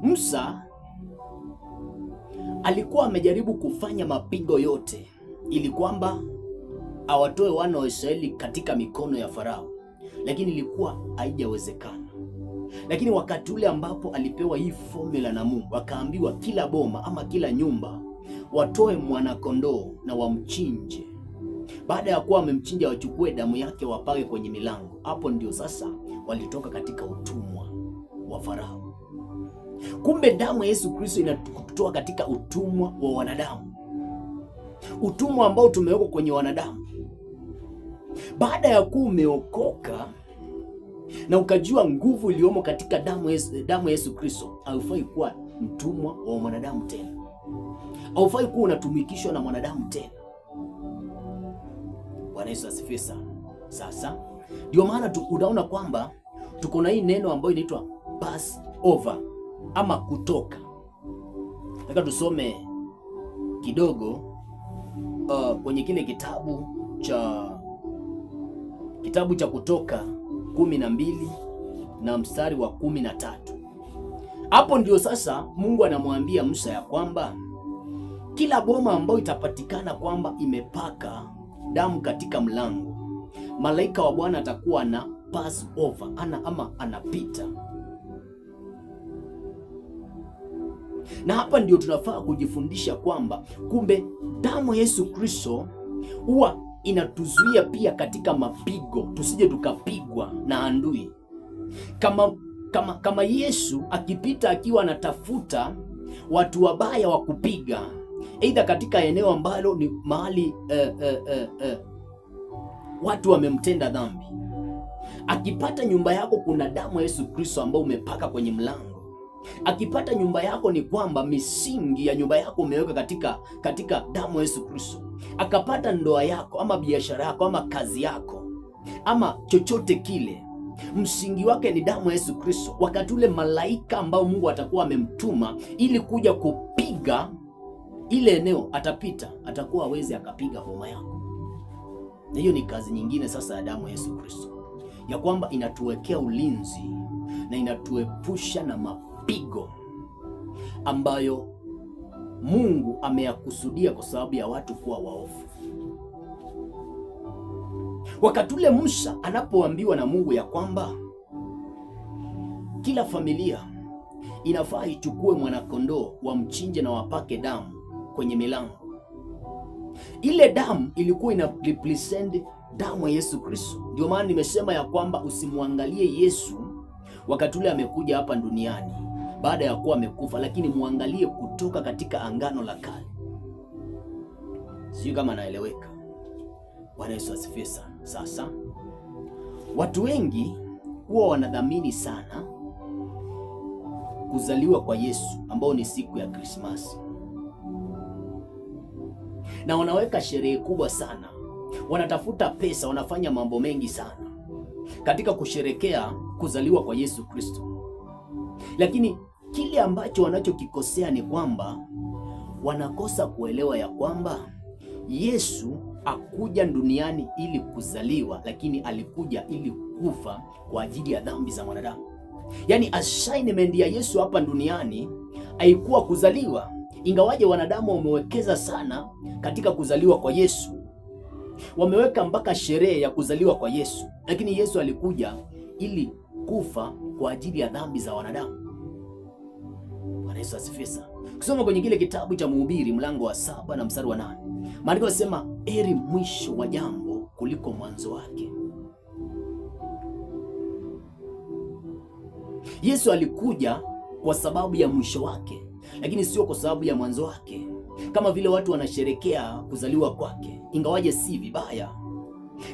Musa alikuwa amejaribu kufanya mapigo yote ili kwamba awatoe wana wa Israeli katika mikono ya Farao, lakini ilikuwa haijawezekana. Lakini wakati ule ambapo alipewa hii formula na Mungu, akaambiwa kila boma ama kila nyumba watoe mwanakondoo na wamchinje. Baada ya kuwa wamemchinja, wachukue damu yake wapake kwenye milango. Hapo ndio sasa walitoka katika utumwa wa Farao. Kumbe damu ya Yesu Kristo inatutoa katika utumwa wa wanadamu, utumwa ambao tumewekwa kwenye wanadamu. Baada ya kuwa umeokoka na ukajua nguvu iliyomo katika damu ya Yesu Kristo, haufai kuwa mtumwa wa mwanadamu tena, haufai kuwa unatumikishwa na mwanadamu tena. Bwana Yesu asifiwe sana. Sasa ndio maana unaona kwamba tuko na hii neno ambayo inaitwa Passover ama kutoka. Nataka tusome kidogo kwenye kile kitabu cha Kutoka 12 na mstari wa 13. Hapo ndio sasa Mungu anamwambia Musa ya kwamba kila boma ambayo itapatikana kwamba imepaka damu katika mlango, malaika wa Bwana atakuwa na Passover anapita. Na hapa ndio tunafaa kujifundisha kwamba kumbe damu ya Yesu Kristo huwa inatuzuia pia katika mapigo, tusije tukapigwa na adui. Kama Yesu akipita akiwa anatafuta watu wabaya wa kupiga, aidha katika eneo ambalo ni mahali watu wamemtenda dhambi, akipata nyumba yako kuna damu ya Yesu Kristo ambayo umepaka kwenye mlango, akipata nyumba yako ni kwamba misingi ya nyumba yako umeweka katika damu ya Yesu Kristo, akapata ndoa yako ama biashara yako ama kazi yako ama chochote kile, msingi wake ni damu ya Yesu Kristo. Wakati ule malaika ambao Mungu atakuwa amemtuma ili kuja kupiga ile eneo atapita, atakuwa hawezi akapiga homa yako. Na hiyo ni kazi nyingine sasa ya damu ya Yesu Kristo, ya kwamba inatuwekea ulinzi na inatuepusha na mapigo ambayo Mungu ameyakusudia kwa sababu ya watu kuwa waovu. Wakati ule Musa anapoambiwa na Mungu ya kwamba kila familia inafaa ichukue mwanakondoo wamchinje na wapake damu kwenye milango, ile damu ilikuwa ina represent damu ya Yesu Kristo. Ndio maana nimesema ya kwamba usimwangalie Yesu wakati ule amekuja hapa duniani baada ya kuwa amekufa, lakini muangalie kutoka katika Agano la Kale. Sio kama naeleweka? Bwana Yesu asifiwe sana. Sasa watu wengi huwa wanadhamini sana kuzaliwa kwa Yesu ambao ni siku ya Krismasi, na wanaweka sherehe kubwa sana, wanatafuta pesa, wanafanya mambo mengi sana katika kusherekea kuzaliwa kwa Yesu Kristo. Lakini kile ambacho wanachokikosea ni kwamba wanakosa kuelewa ya kwamba Yesu hakuja duniani ili kuzaliwa, lakini alikuja ili kufa kwa ajili ya dhambi za mwanadamu. Yaani assignment ya Yesu hapa duniani haikuwa kuzaliwa, ingawaje wanadamu wamewekeza sana katika kuzaliwa kwa Yesu, wameweka mpaka sherehe ya kuzaliwa kwa Yesu, lakini Yesu alikuja ili kufa kwa ajili ya dhambi za wanadamu. Bwana Yesu asifiwe sana. Kusoma kwenye kile kitabu cha Mhubiri mlango wa 7 na mstari wa 8, maandiko yanasema heri mwisho wa jambo kuliko mwanzo wake. Yesu alikuja kwa sababu ya mwisho wake, lakini sio kwa sababu ya mwanzo wake, kama vile watu wanasherekea kuzaliwa kwake, ingawaje si vibaya,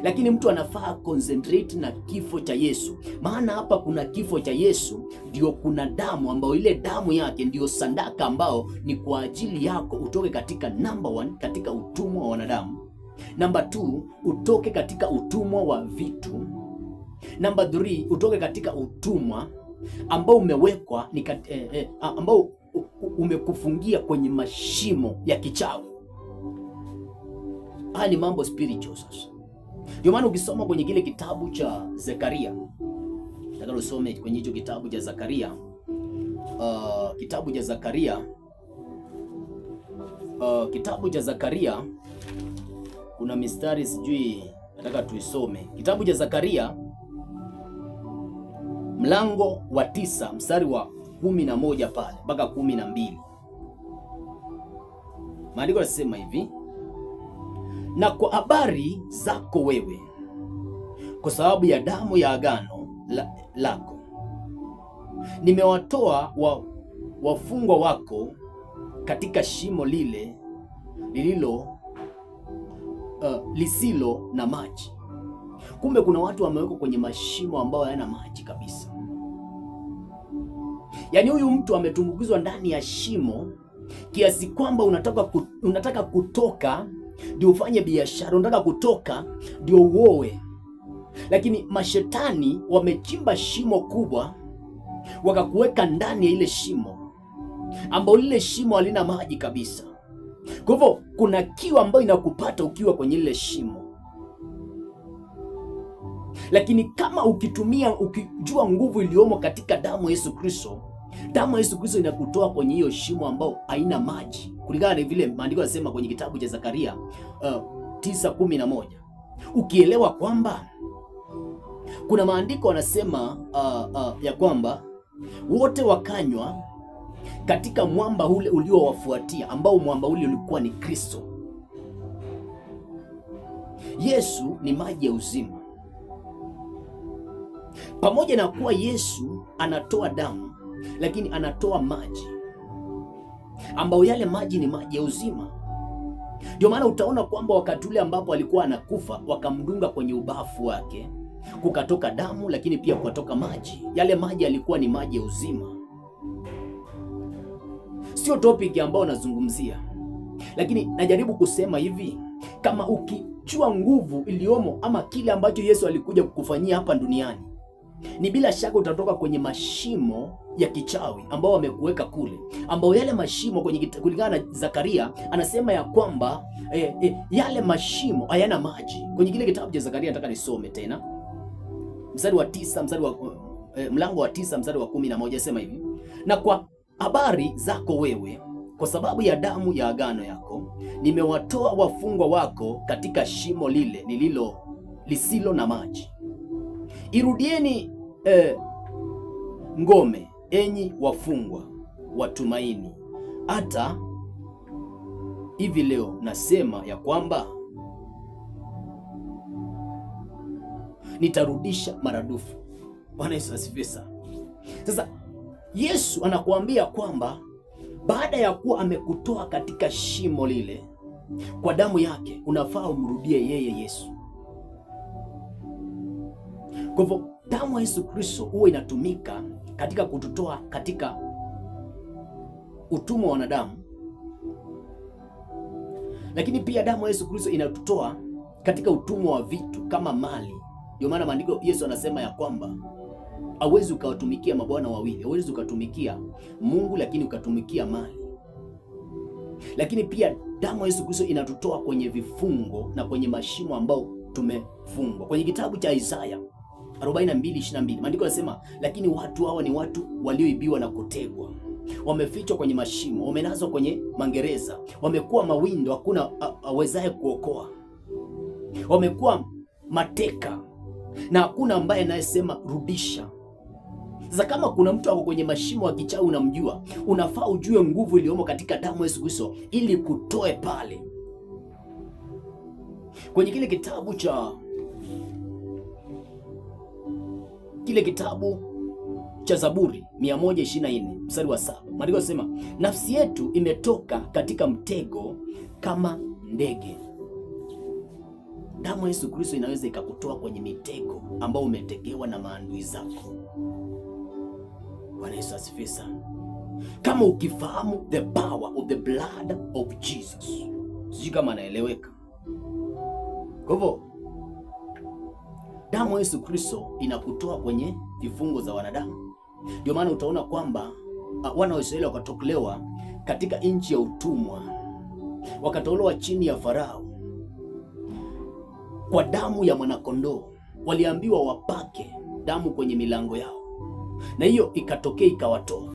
lakini mtu anafaa concentrate na kifo cha Yesu. Maana hapa kuna kifo cha Yesu, ndio kuna damu ambayo ile damu yake ndio sadaka ambao ni kwa ajili yako utoke katika number 1 katika utumwa wa wanadamu, number 2 utoke katika utumwa wa vitu, number 3 utoke katika utumwa ambao umewekwa ambao umekufungia kwenye mashimo ya kichawi. Haya ni mambo spiritual sasa. Ndio maana ukisoma kwenye kile kitabu cha Zekaria, nataka usome kwenye hicho kitabu cha Zekaria kitabu cha Zakaria, kitabu cha Zakaria kuna mistari sijui nataka tuisome. Kitabu cha Zakaria mlango wa 9 mstari wa 11 pale mpaka 12. Maandiko yanasema hivi: na kwa habari zako wewe, kwa sababu ya damu ya agano lako, nimewatoa wafungwa wako katika shimo lile lisilo na maji. Kumbe kuna watu wamewekwa kwenye mashimo ambayo hayana maji kabisa. Yaani huyu mtu ametumbukizwa ndani ya shimo kiasi kwamba unataka kutoka ndio ufanye biashara, unataka kutoka ndio uoe, lakini mashetani wamechimba shimo kubwa wakakuweka ndani ya ile shimo ambao lile shimo halina maji kabisa. Kwa hivyo kuna kiu ambayo inakupata ukiwa kwenye ile shimo, lakini kama ukijua nguvu iliyomo katika damu ya Yesu Kristo, damu ya Yesu Kristo inakutoa kwenye hiyo shimo ambao haina maji, kulingana na vile maandiko yanasema kwenye kitabu cha Zakaria 9:11. Ukielewa kwamba kuna maandiko yanasema ya kwamba wote wakanywa katika mwamba ule uliowafuatia, ambao mwamba ule ulikuwa ni Kristo. Yesu ni maji ya uzima. Pamoja na kuwa Yesu anatoa damu, lakini anatoa maji ambao yale maji ni maji ya uzima. Ndio maana utaona kwamba wakati ule ambapo alikuwa anakufa, wakamdunga kwenye ubavu wake, kukatoka damu, lakini pia kukatoka maji. Yale maji yalikuwa ni maji ya uzima. Sio topic ambayo nazungumzia, lakini najaribu kusema hivi, kama ukijua nguvu iliyomo ama kile ambacho Yesu alikuja kukufanyia hapa duniani, ni bila shaka utatoka kwenye mashimo ya kichawi ambao wamekuweka kule, ambao yale mashimo kulingana na Zakaria anasema ya kwamba yale mashimo hayana maji. Kwenye kile kitabu cha Zakaria, nataka nisome tena mstari wa 9, mlango wa 9 mstari wa 11, sema hivi: na kwa habari zako wewe, kwa sababu ya damu ya agano yako, nimewatoa wafungwa wako katika shimo lile lisilo na maji. Irudieni ngome, enyi wafungwa wa tumaini. Hata hivi leo nasema ya kwamba nitarudisha maradufu. Bwana Yesu asifiwe sana. Sasa Yesu anakuambia kwamba baada ya kuwa amekutoa katika shimo lile kwa damu yake, unafaa umrudie yeye Yesu. Kwa hivyo damu ya Yesu Kristo huwa inatumika katika kututoa katika utumwa wa wanadamu, lakini pia damu ya Yesu Kristo inatutoa katika utumwa wa vitu kama mali. Ndio maana maandiko, Yesu anasema ya kwamba hauwezi ukawatumikia mabwana wawili, hauwezi ukatumikia Mungu lakini ukatumikia mali. Lakini pia damu ya Yesu Kristo inatutoa kwenye vifungo na kwenye mashimo ambao tumefungwa. Kwenye kitabu cha Isaya 42:22 maandiko yanasema, lakini watu hawa ni watu walioibiwa na kutegwa, wamefichwa kwenye mashimo, wamenazwa kwenye magereza, wamekuwa mawindo, hakuna awezaye kuokoa, wamekuwa mateka na hakuna ambaye anayesema rudisha. Sasa kama kuna mtu ako kwenye mashimo ya kichawi unamjua, unafaa ujue nguvu iliyomo katika damu ya Yesu Kristo ili kutoe pale. Kwenye kile kitabu cha Zaburi 124 mstari wa 7 maandiko yanasema, nafsi yetu imetoka katika mtego kama ndege. Damu ya Yesu Kristo inaweza ikakutoa kwenye mitego ambao umetegewa na maadui zako. Bwana Yesu asifiwe sana. Kama ukifahamu the power of the blood of Jesus, sijui kama anaeleweka. Kwa hivyo damu ya Yesu Kristo inakutoa kwenye vifungo za wanadamu. Ndio maana utaona kwamba wana wa Israeli wakatolewa katika nchi ya utumwa, wakatolewa chini ya Farao kwa damu ya mwanakondoo. Waliambiwa wapake damu kwenye milango yao, na hiyo ikatokea ikawatoa.